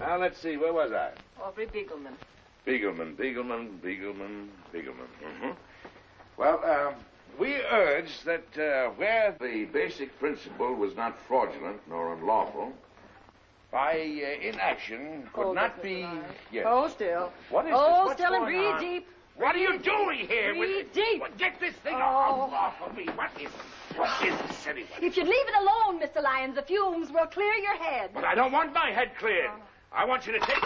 Now, let's see. Where was I? Aubrey Beagleman. Beagleman. Well, we urge that where the basic principle was not fraudulent nor unlawful, by inaction could not be... Yes. Hold still. What is this? Hold What's still and going breathe on? deep. What are you doing here? Breathe deep. Well, get this thing off of me. What is this anyway? If you'd leave it alone, Mr. Lyons, the fumes will clear your head. But I don't want my head cleared. I want you to take...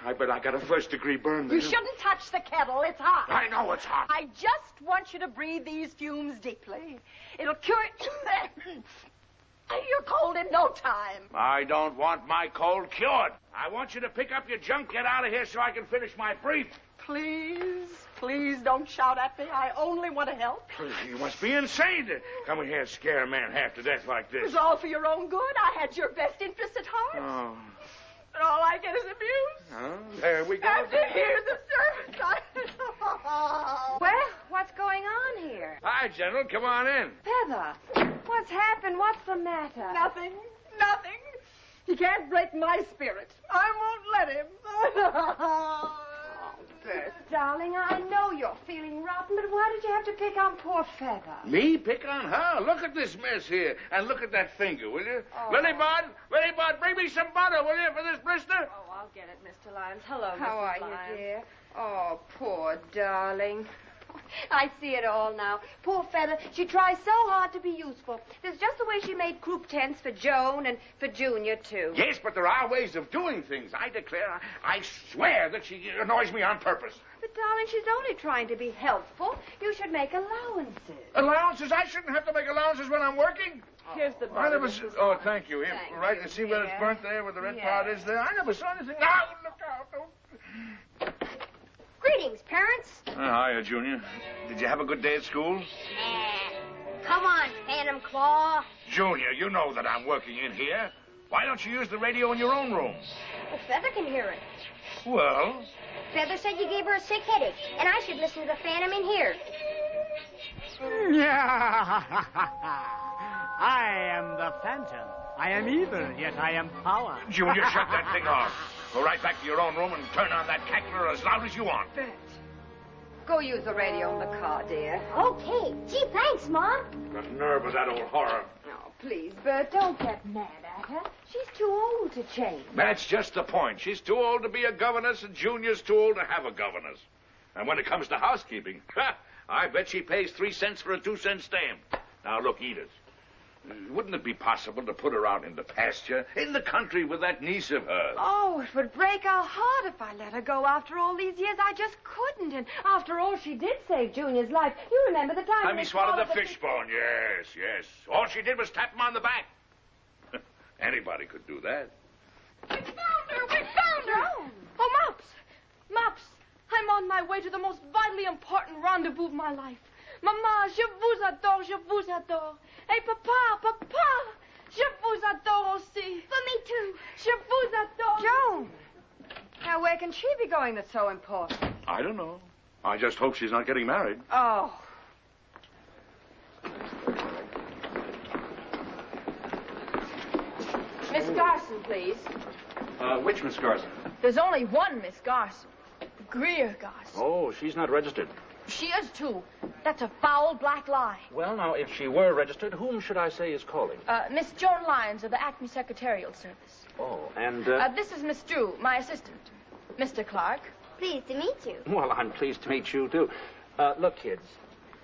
I bet I got a first-degree burn. You shouldn't touch the kettle. It's hot. I know it's hot. I just want you to breathe these fumes deeply. It'll cure your cold in no time. I don't want my cold cured. I want you to pick up your junk, get out of here so I can finish my brief. Please don't shout at me. I only want to help. You must be insane to come in here and scare a man half to death like It this. was all for your own good. I had your best interest at heart. Oh. But all I get is abuse. Oh, there we go. And to hear the servants. Well, what's going on here? Hi, General. Come on in. Feather, what's happened? What's the matter? Nothing. He can't break my spirit. I won't let him. Bert, darling, I know you're feeling rotten, but why did you have to pick on poor Feather? Me? Pick on her? Look at this mess here. And look at that finger, will you? Oh. Lillybud, bring me some butter, will you, for this blister? Oh, I'll get it, Mr. Lyons. Hello, How Mrs. are Lyons. you, dear? Oh, poor darling. I see it all now. Poor Feather. She tries so hard to be useful. That's just the way she made croup tents for Joan and for Junior, too. Yes, but there are ways of doing things. I declare, I swear that she annoys me on purpose. But, darling, she's only trying to be helpful. You should make allowances. Allowances? I shouldn't have to make allowances when I'm working. Here's the I butter, never... Mrs. Oh, Lyons. thank you. Here, Thank right, you, you see where it's dear. burnt there, where the red Yes. part is there? I never saw anything. Now, look out. Greetings, parents. Hiya, Junior. Did you have a good day at school? Come on, Phantom Claw. Junior, you know that I'm working in here. Why don't you use the radio in your own room? Well, Feather can hear it. Well... Feather said you gave her a sick headache, and I should listen to the Phantom in here. I am the Phantom. I am evil, yet I am power. Junior, shut that thing off. Go right back to your own room and turn on that cackler as loud as you want. Bert, go use the radio in the car, dear. Okay. Gee, thanks, Mom. The nerve of that old horror. Oh, please, Bert, don't get mad at her. She's too old to change. That's just the point. She's too old to be a governess, and Junior's too old to have a governess. And when it comes to housekeeping, I bet she pays 3 cents for a 2-cent stamp. Now, look, Edith. Wouldn't it be possible to put her out in the pasture, in the country with that niece of hers? Oh, it would break our heart if I let her go after all these years. I just couldn't. And after all, she did save Junior's life. You remember the time... Let me swallow the fishbone. Yes. All she did was tap him on the back. Anybody could do that. We found her! Oh, Mops, I'm on my way to the most vitally important rendezvous of my life. Maman, je vous adore. Hey, Papa, je vous adore aussi. For me, too. Je vous adore. Joan! Now, where can she be going that's so important? I don't know. I just hope she's not getting married. Oh. Miss Garson, please. Which Miss Garson? There's only one Miss Garson. Greer Garson. Oh, she's not registered. She is, too. That's a foul black lie. Well, now, if she were registered, whom should I say is calling? Miss Joan Lyons of the Acme Secretarial Service. Oh, and, This is Miss Drew, my assistant. Mr. Clark. Pleased to meet you. Well, I'm pleased to meet you, too. Look, kids,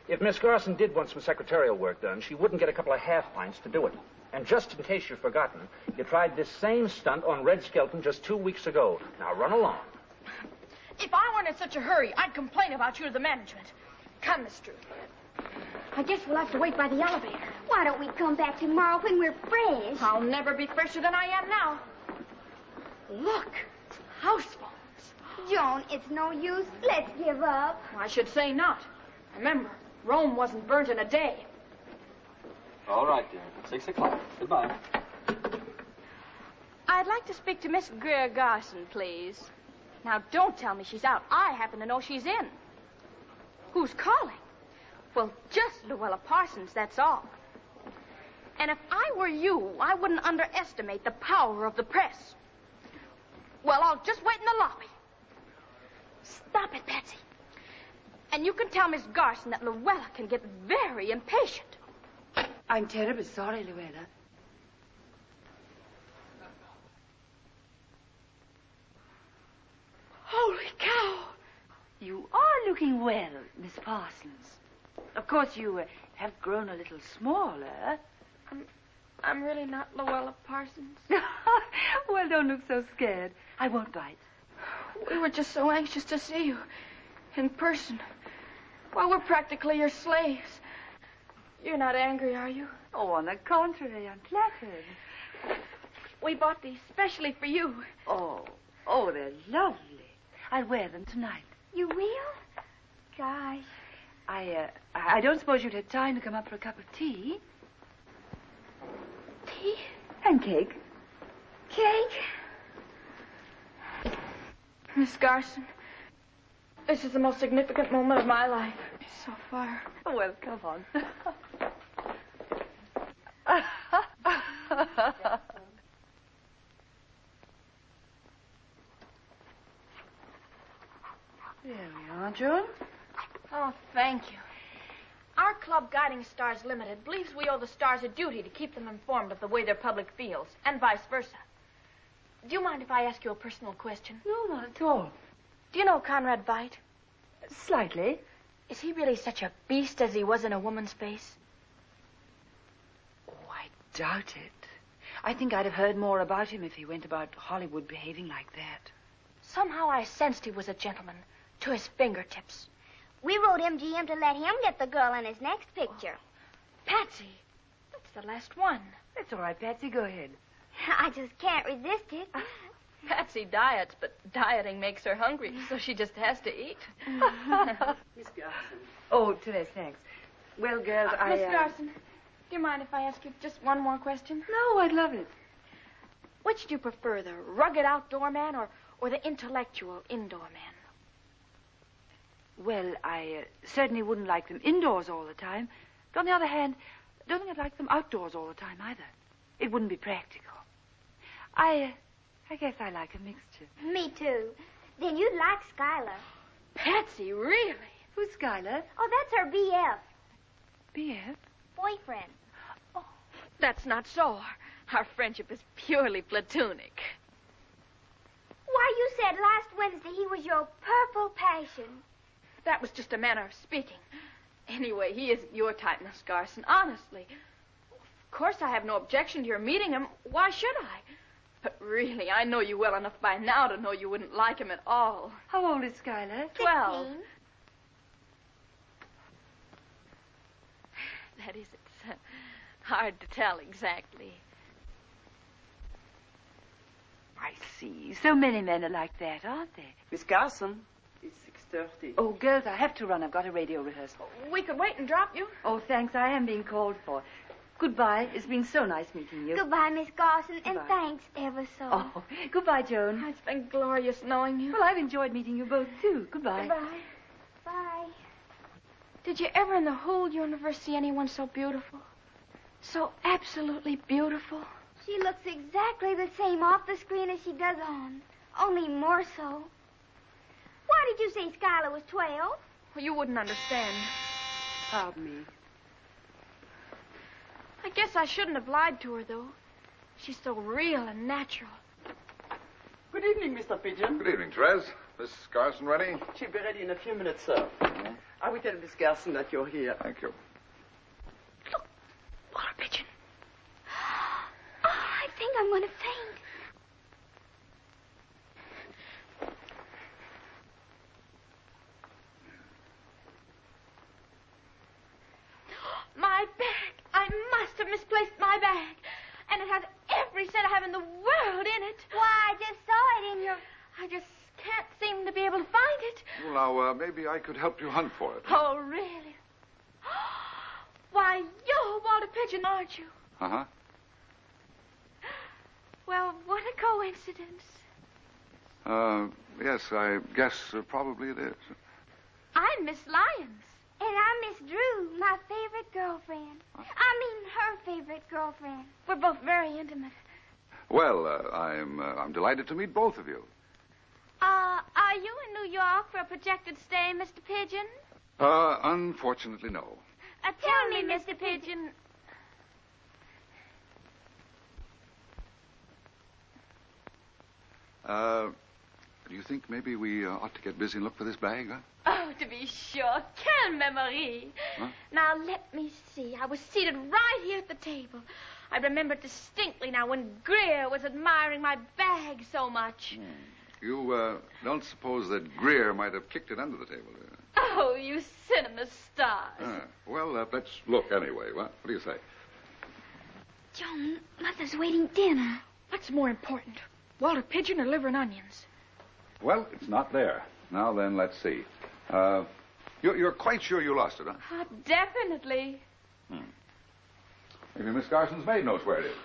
if Miss Garson did want some secretarial work done, she wouldn't get a couple of half pints to do it. And just in case you've forgotten, you tried this same stunt on Red Skelton just 2 weeks ago. Now, run along. If I weren't in such a hurry, I'd complain about you to the management. Come, Miss Drew. I guess we'll have to wait by the elevator. Why don't we come back tomorrow when we're fresh? I'll never be fresher than I am now. Look, house phones. Joan, it's no use. Let's give up. I should say not. Remember, Rome wasn't burnt in a day. All right, dear. 6 o'clock. Goodbye. I'd like to speak to Miss Greer Garson, please. Now, don't tell me she's out. I happen to know she's in. Who's calling? Well, just Luella Parsons, that's all. And if I were you, I wouldn't underestimate the power of the press. Well, I'll just wait in the lobby. Stop it, Patsy. And you can tell Miss Garson that Luella can get very impatient. I'm terribly sorry, Luella. Holy cow! You are looking well, Miss Parsons. Of course, you have grown a little smaller. I'm really not Luella Parsons. Well, don't look so scared. I won't bite. We were just so anxious to see you in person. Well, we're practically your slaves. You're not angry, are you? Oh, on the contrary, I'm flattered. We bought these specially for you. Oh, they're lovely. I'll wear them tonight. You will? Gosh. I don't suppose you'd had time to come up for a cup of tea? Tea? And cake. Cake? Miss Garson, this is the most significant moment of my life so far. Oh, well, come on. There we are, Joan. Oh, thank you. Our club, Guiding Stars Limited, believes we owe the stars a duty to keep them informed of the way their public feels, and vice versa. Do you mind if I ask you a personal question? No, not at all. Do you know Conrad Veidt? Slightly. Is he really such a beast as he was in A Woman's Face? Oh, I doubt it. I think I'd have heard more about him if he went about Hollywood behaving like that. Somehow I sensed he was a gentleman, to his fingertips. We wrote MGM to let him get the girl in his next picture. Patsy, that's the last one. That's all right, Patsy. Go ahead. I just can't resist it. Patsy diets, but dieting makes her hungry, so she just has to eat. Miss Garson. Oh, Therese, thanks. Well, girls, Miss Garson, do you mind if I ask you just one more question? No, I'd love it. Which do you prefer, the rugged outdoor man or the intellectual indoor man? Well, I certainly wouldn't like them indoors all the time. But on the other hand, I don't think I'd like them outdoors all the time either. It wouldn't be practical. I guess I like a mixture. Me too. Then you'd like Skylar. Patsy, really? Who's Skylar? Oh, that's her BF. BF? Boyfriend. Oh, that's not so. Our friendship is purely platonic. Why, you said last Wednesday he was your purple passion. That was just a manner of speaking. Anyway, he isn't your type, Miss Garson, honestly. Of course, I have no objection to your meeting him. Why should I? But really, I know you well enough by now to know you wouldn't like him at all. How old is Skylar? 12. 16. That is, it's hard to tell exactly. I see. So many men are like that, aren't they? Miss Garson, it's 6:30. Oh, girls, I have to run. I've got a radio rehearsal. We could wait and drop you. Oh, thanks. I am being called for. Goodbye. It's been so nice meeting you. Goodbye, Miss Garson, and Goodbye. thanks ever so. Oh, goodbye, Joan. It's been glorious knowing you. Well, I've enjoyed meeting you both, too. Goodbye. Goodbye. Bye. Did you ever in the whole universe see anyone so beautiful? So absolutely beautiful? She looks exactly the same off the screen as she does on, only more so. Why did you say Skylar was 12? Well, you wouldn't understand. Pardon me. I guess I shouldn't have lied to her, though. She's so real and natural. Good evening, Mr. Pigeon. Good evening, Therese. Miss Garson ready? She'll be ready in a few minutes, sir. I will tell Miss Garson that you're here. Thank you. Look, Water Pigeon. Oh, I think I'm going to faint. My bag. I must have misplaced my bag. And it has every cent I have in the world in it. Why, I just saw it in your... I just can't seem to be able to find it. Well, now, maybe I could help you hunt for it. Oh, really? Why, you're Walter Pigeon, aren't you? Uh-huh. Well, what a coincidence. Yes, I guess probably it is. I'm Miss Lyons. And I'm Miss Drew, my favorite girlfriend. I mean, her favorite girlfriend. We're both very intimate. Well, I'm delighted to meet both of you. Are you in New York for a projected stay, Mr. Pigeon? Unfortunately, no. Tell me, Mr. Pigeon. Do you think maybe we ought to get busy and look for this bag, huh? Oh, to be sure. Quelle memory. Huh? Now, let me see. I was seated right here at the table. I remember distinctly now when Greer was admiring my bag so much. You don't suppose that Greer might have kicked it under the table, do you? Oh, you cinema stars. Well, let's look anyway. What do you say? Joan, Mother's waiting dinner. What's more important, Walter Pigeon or liver and onions? Well, it's not there. Now then, let's see. You're quite sure you lost it, huh? Definitely. Maybe Miss Carson's maid knows where it is.